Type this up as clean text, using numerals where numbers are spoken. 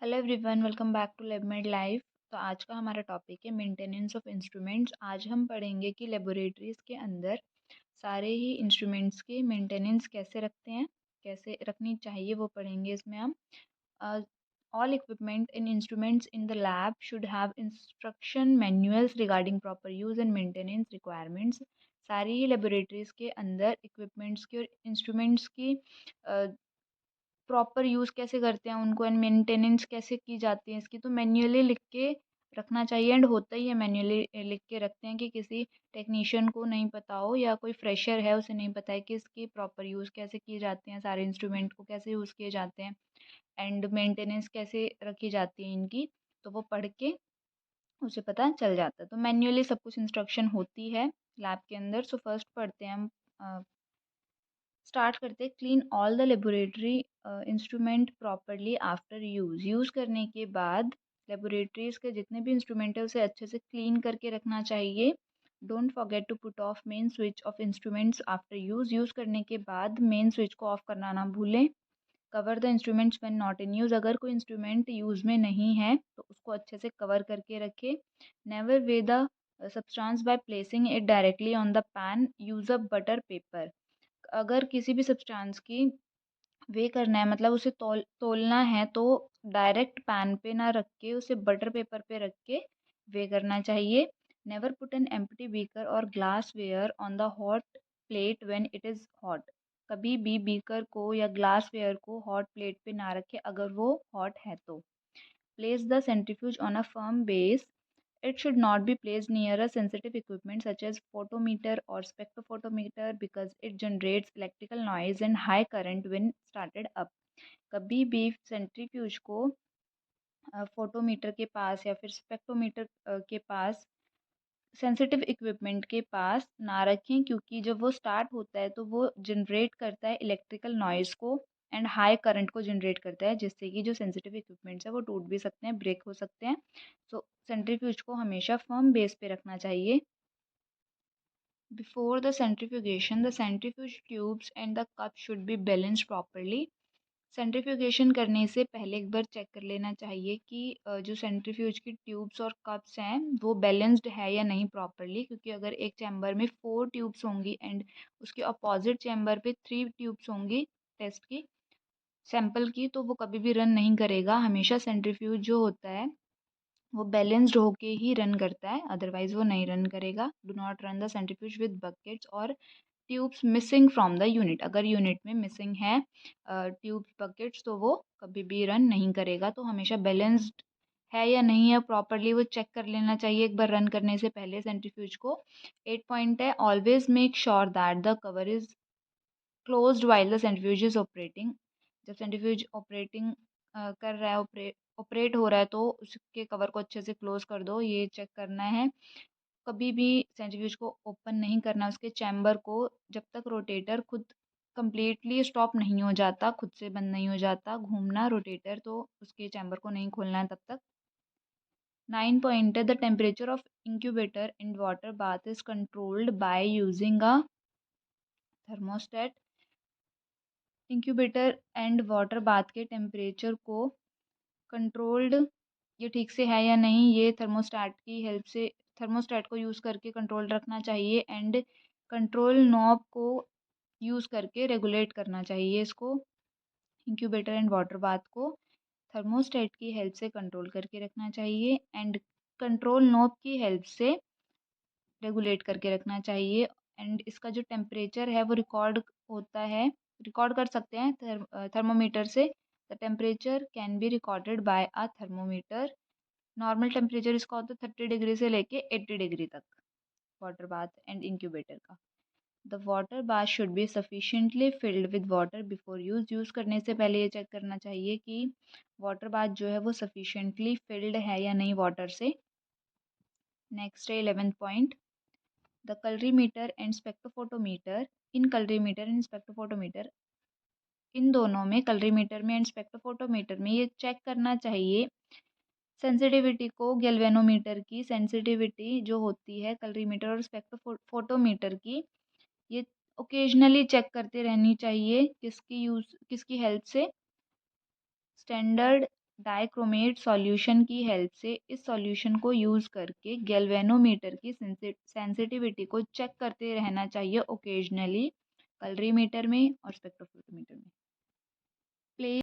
Hello everyone, welcome back to lab made life. तो आज का हमारा टॉपिक है मेंटेनेंस ऑफ इंस्ट्रूमेंट्स। आज हम पढ़ेंगे कि लेबोरेटरीज के अंदर सारे ही इंस्ट्रूमेंट्स की मेंटेनेंस कैसे रखते हैं, कैसे रखनी चाहिए, वो पढ़ेंगे इसमें हम। All equipment in instruments in the lab should have instruction manuals regarding proper use and maintenance requirements. सारी ही लेबोरेटरीज के अंदर इक्विपमेंट्स की और इंस्ट्रूमेंट्स की प्रॉपर यूज़ कैसे करते हैं उनको एंड मेंटेनेंस कैसे की जाती है इसकी, तो मैन्युअली लिख के रखना चाहिए। एंड होता ही है, मैन्युअली लिख के रखते हैं कि किसी टेक्नीशियन को नहीं पता हो या कोई फ्रेशर है उसे नहीं पता है कि इसकी प्रॉपर यूज़ कैसे की जाती हैं, सारे इंस्ट्रूमेंट को कैसे यूज़ किए जाते हैं एंड मेंटेनेंस कैसे रखी जाती है इनकी, तो वो पढ़ के उसे पता चल जाता है। तो मैन्युअली सब कुछ इंस्ट्रक्शन होती है लैब के अंदर। सो फर्स्ट पढ़ते हैं हम, स्टार्ट करते हैं। Clean all the laboratory instrument properly after use. Use करने के बाद लेबोरेटरीज के जितने भी इंस्ट्रूमेंट है उसे अच्छे से क्लीन करके रखना चाहिए। Don't forget to put off main switch off instruments after use. Use करने के बाद मेन स्विच को ऑफ करना ना भूलें। Cover the instruments when not in use. अगर कोई इंस्ट्रूमेंट यूज़ में नहीं है तो उसको अच्छे से कवर करके रखें। Never way the substance by placing it directly on the pan. Use a butter paper. अगर किसी भी सब्सटेंस की वे करना है, मतलब उसे तोलना है, तो डायरेक्ट पैन पे ना रख के उसे बटर पेपर पे रख के वे करना चाहिए। Never put an empty beaker और glassware on the hot plate when it is hot. कभी भी बीकर को या ग्लास वेयर को हॉट प्लेट पे ना रखें अगर वो हॉट है तो। Place the centrifuge on a firm base. It should not be placed near a sensitive equipment such as photometer or spectrophotometer because it generates electrical noise and high current when started up. कभी भी centrifuge को photometer के पास या फिर spectrometer के पास, sensitive equipment के पास ना रखें, क्योंकि जब वो स्टार्ट होता है तो वो जनरेट करता है इलेक्ट्रिकल नॉइज़ को एंड हाई करंट को जनरेट करता है, जिससे कि जो सेंसिटिव इक्विपमेंट्स है वो टूट भी सकते हैं, ब्रेक हो सकते हैं। सो सेंट्रीफ्यूज को हमेशा फर्म बेस पे रखना चाहिए। Before the centrifugation the centrifuge tubes and the cup should be balanced properly. Centrifugation करने से पहले एक बार चेक कर लेना चाहिए कि जो सेंट्रीफ्यूज की ट्यूब्स और कप्स हैं वो बैलेंस्ड है या नहीं प्रॉपरली, क्योंकि अगर एक चैम्बर में 4 ट्यूब्स होंगी एंड उसके अपोजिट चैम्बर पे 3 ट्यूब्स होंगी टेस्ट की, सैंपल की, तो वो कभी भी रन नहीं करेगा। हमेशा सेंट्रीफ्यूज जो होता है वो बैलेंस्ड होके ही रन करता है, अदरवाइज वो नहीं रन करेगा। Do not run the centrifuge with buckets और tubes missing from the unit. अगर यूनिट में मिसिंग है ट्यूब्स बकेट्स तो वो कभी भी रन नहीं करेगा। तो हमेशा बैलेंस्ड है या नहीं है प्रॉपरली वो चेक कर लेना चाहिए एक बार रन करने से पहले सेंट्रीफ्यूज को। 8 पॉइंट है, always make sure that the cover is closed while the centrifuge is operating. जब सेंट्रीफ्यूज ऑपरेटिंग कर रहा है, ऑपरेट हो रहा है, तो उसके कवर को अच्छे से क्लोज कर दो, ये चेक करना है। कभी भी सेंट्रीफ्यूज को ओपन नहीं करना, उसके चैम्बर को, जब तक रोटेटर खुद कंप्लीटली स्टॉप नहीं हो जाता, खुद से बंद नहीं हो जाता घूमना रोटेटर, तो उसके चैम्बर को नहीं खोलना है तब तक। 9 पॉइंट है, the temperature of incubator in water bath is controlled by using a thermostat. Incubator and water bath के टेम्परेचर को कंट्रोल्ड, ये ठीक से है या नहीं, ये थर्मोस्टेट की हेल्प से, थर्मोस्टेट को यूज़ करके कंट्रोल रखना चाहिए एंड कंट्रोल नॉब को यूज़ करके रेगुलेट करना चाहिए इसको। इंक्यूबेटर एंड वाटर बाथ को थर्मोस्टेट की हेल्प से कंट्रोल करके रखना चाहिए एंड कंट्रोल नॉब की हेल्प से रेगुलेट करके रखना चाहिए। एंड इसका जो टेम्परेचर है वो रिकॉर्ड होता है, रिकॉर्ड कर सकते हैं थर्मोमीटर से। The temperature can be recorded by a thermometer. Normal temperature इसका होता है 30 डिग्री से लेके 80 डिग्री तक, वाटर बाथ एंड इंक्यूबेटर का। The water bath should be sufficiently filled with water before use. Use करने से पहले ये चेक करना चाहिए कि वाटर बाथ जो है वो सफिशिएंटली फिल्ड है या नहीं वाटर से। नेक्स्ट है 11th point, the colorimeter and spectrophotometer. In colorimeter and spectrophotometer, इन दोनों में, कलरीमीटर में एंड स्पेक्ट्रोफोटोमीटर में, ये चेक करना चाहिए सेंसिटिविटी को। गैल्वेनोमीटर की सेंसिटिविटी जो होती है कलरीमीटर और स्पेक्ट्रोफोटोमीटर की, ये ओकेजनली चेक करते रहनी चाहिए। किसकी हेल्प से? स्टैंडर्ड डाइक्रोमेट सॉल्यूशन की हेल्प से इस सॉल्यूशन को यूज़ करके गैल्वेनोमीटर की सेंसिटिविटी को चेक करते रहना चाहिए ओकेजनली, कलरीमीटर में और स्पेक्ट्रोफोटोमीटर में।